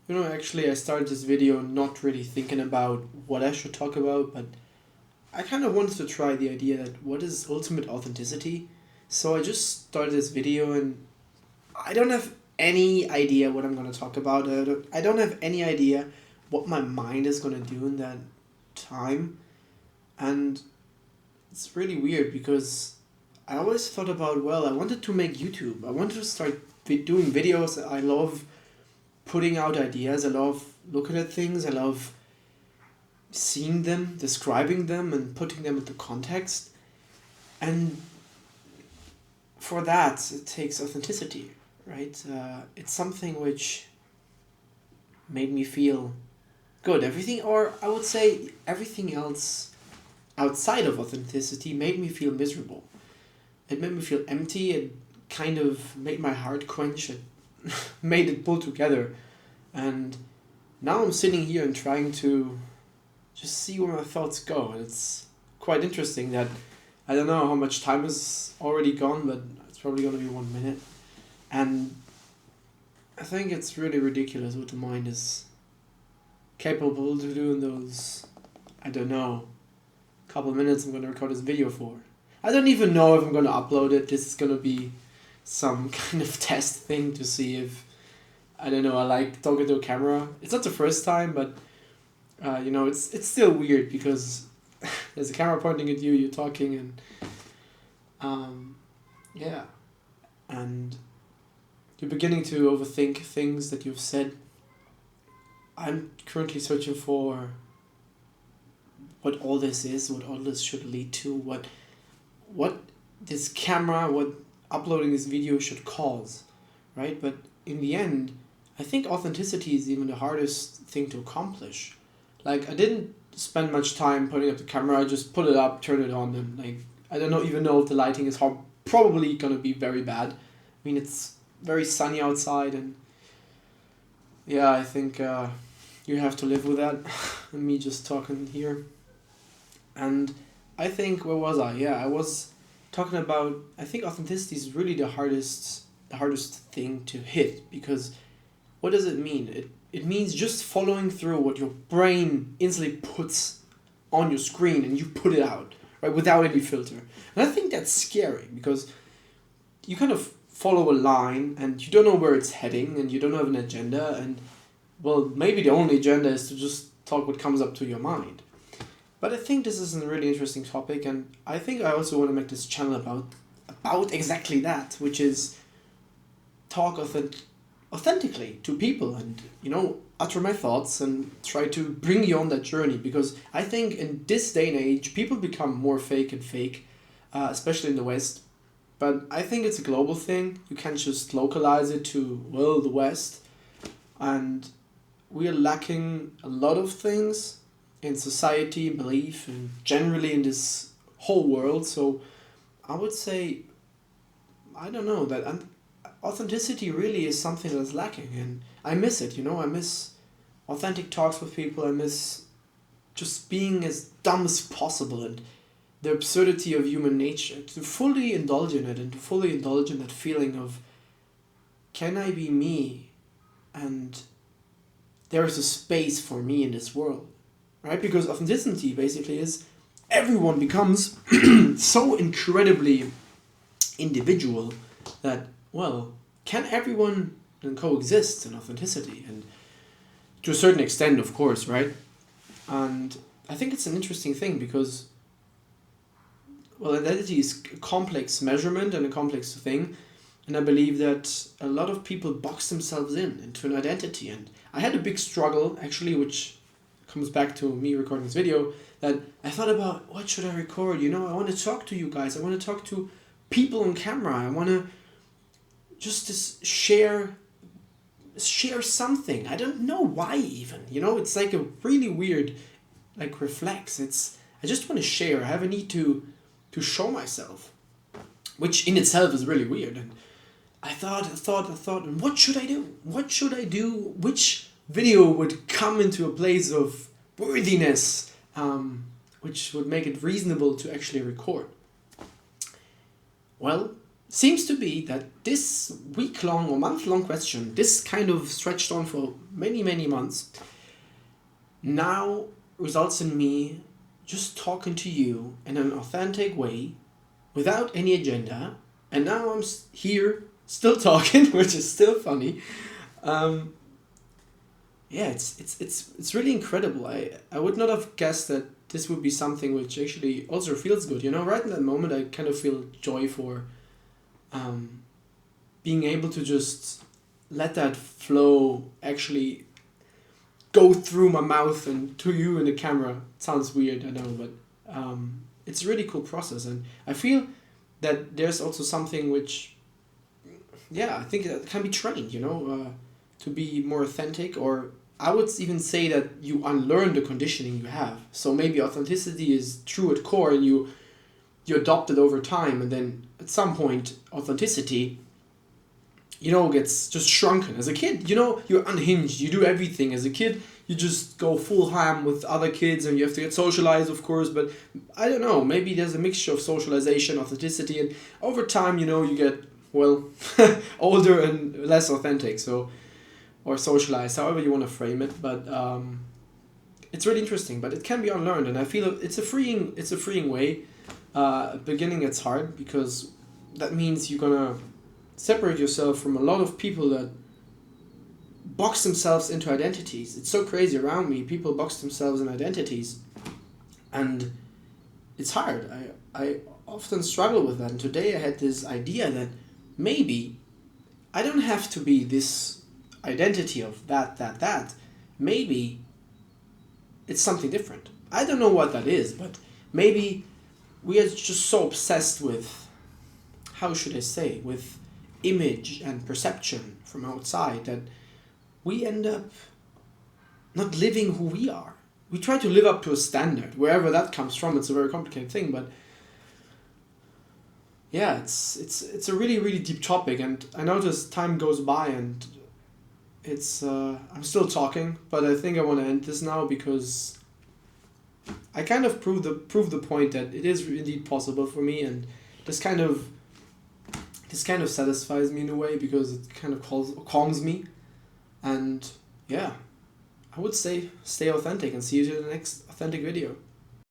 Actually, I started this video not really thinking about what I should talk about, but I kind of wanted to try the idea that what is ultimate authenticity. So I just started this video and I don't have any idea what I'm going to talk about. I don't have any idea what my mind is going to do in that time. And it's really weird because I always thought about, well, I wanted to make YouTube. I wanted to start doing videos. I love putting out ideas. I love looking at things. I love seeing them, describing them, and putting them into context. And for that, it takes authenticity, right? It's something which made me feel good. Everything, or I would say everything else outside of authenticity, made me feel miserable. It made me feel empty. It kind of made my heart quench. It made it pull together. And now I'm sitting here and trying to just see where my thoughts go. And it's quite interesting that I don't know how much time is already gone, but it's probably going to be 1 minute. And I think it's really ridiculous what the mind is capable to do in those, I don't know, couple minutes I'm going to record this video for. I don't even know if I'm going to upload it. This is going to be some kind of test thing to see if, I don't know, I like talking to a camera. It's not the first time, but it's still weird because there's a camera pointing at you, you're talking, and yeah, and you're beginning to overthink things that you've said. I'm currently searching for what all this is, what all this should lead to, what this camera, what uploading this video should cause, right? But in the end, I think authenticity is even the hardest thing to accomplish. Like, I didn't spend much time putting up the camera. I just put it up, turn it on, and I don't even know if the lighting is probably gonna be very bad. I mean, it's very sunny outside, and yeah, I think you have to live with that. And me just talking here. And I think, where was I? Yeah, I was talking about, I think authenticity is really the hardest thing to hit, because what does it mean? It means just following through what your brain instantly puts on your screen and you put it out, right, without any filter. And I think that's scary because you kind of follow a line and you don't know where it's heading and you don't have an agenda, and well, maybe the only agenda is to just talk what comes up to your mind. But I think this is a really interesting topic, and I think I also want to make this channel about exactly that, which is talk authentically to people and, utter my thoughts and try to bring you on that journey, because I think in this day and age, people become more fake and fake, especially in the West. But I think it's a global thing. You can't just localize it to, well, the West. And we are lacking a lot of things in society, belief, and generally in this whole world. So I would say, I don't know, that authenticity really is something that's lacking, and I miss it. I miss authentic talks with people. I miss just being as dumb as possible, and the absurdity of human nature, to fully indulge in it and to fully indulge in that feeling of, can I be me, and there is a space for me in this world, right? Because authenticity basically is, everyone becomes so incredibly individual that, well, can everyone coexist in authenticity? And to a certain extent, of course, right? And I think it's an interesting thing because, well, identity is a complex measurement and a complex thing. And I believe that a lot of people box themselves into an identity. And I had a big struggle, actually, which comes back to me recording this video, that I thought about, what should I record? I want to talk to you guys. I want to talk to people on camera. I want to just share something. I don't know why even. It's like a really weird, reflex. I just want to share. I have a need to show myself, which in itself is really weird. And I thought, and what should I do? What should I do? Which video would come into a place of worthiness, which would make it reasonable to actually record? Well, seems to be that this week-long or month-long question, this kind of stretched on for many, many months, now results in me just talking to you in an authentic way without any agenda. And now I'm here still talking, which is still funny. Yeah, it's really incredible. I would not have guessed that this would be something which actually also feels good. You know, right in that moment, I kind of feel joy for being able to just let that flow actually go through my mouth and to you in the camera. It sounds weird, I know, but it's a really cool process. And I feel that there's also something which, yeah, I think that can be trained, you know, to be more authentic, or I would even say that you unlearn the conditioning you have. So maybe authenticity is true at core and you adopt it over time, and then at some point authenticity, you know, gets just shrunken. As a kid, you know, you're unhinged, you do everything. As a kid, you just go full ham with other kids and you have to get socialized, of course, but I don't know, maybe there's a mixture of socialization, authenticity, and over time, you know, you get, well, older and less authentic, so, or socialized, however you want to frame it, but it's really interesting, but it can be unlearned, and I feel it's a freeing way. At the beginning it's hard because that means you're gonna separate yourself from a lot of people that box themselves into identities. It's so crazy around me. People box themselves in identities, and it's hard. I often struggle with that. And today I had this idea that maybe I don't have to be this identity of that. Maybe it's something different. I don't know what that is, but maybe we are just so obsessed with, how should I say, with image and perception from outside that we end up not living who we are. We try to live up to a standard, wherever that comes from. It's a very complicated thing, but yeah, it's a really, really deep topic, and I notice time goes by and it's I'm still talking, but I think I want to end this now because I kind of prove the point that it is indeed possible for me, and this kind of satisfies me in a way because it kind of calms me, and yeah, I would say stay authentic and see you in the next authentic video.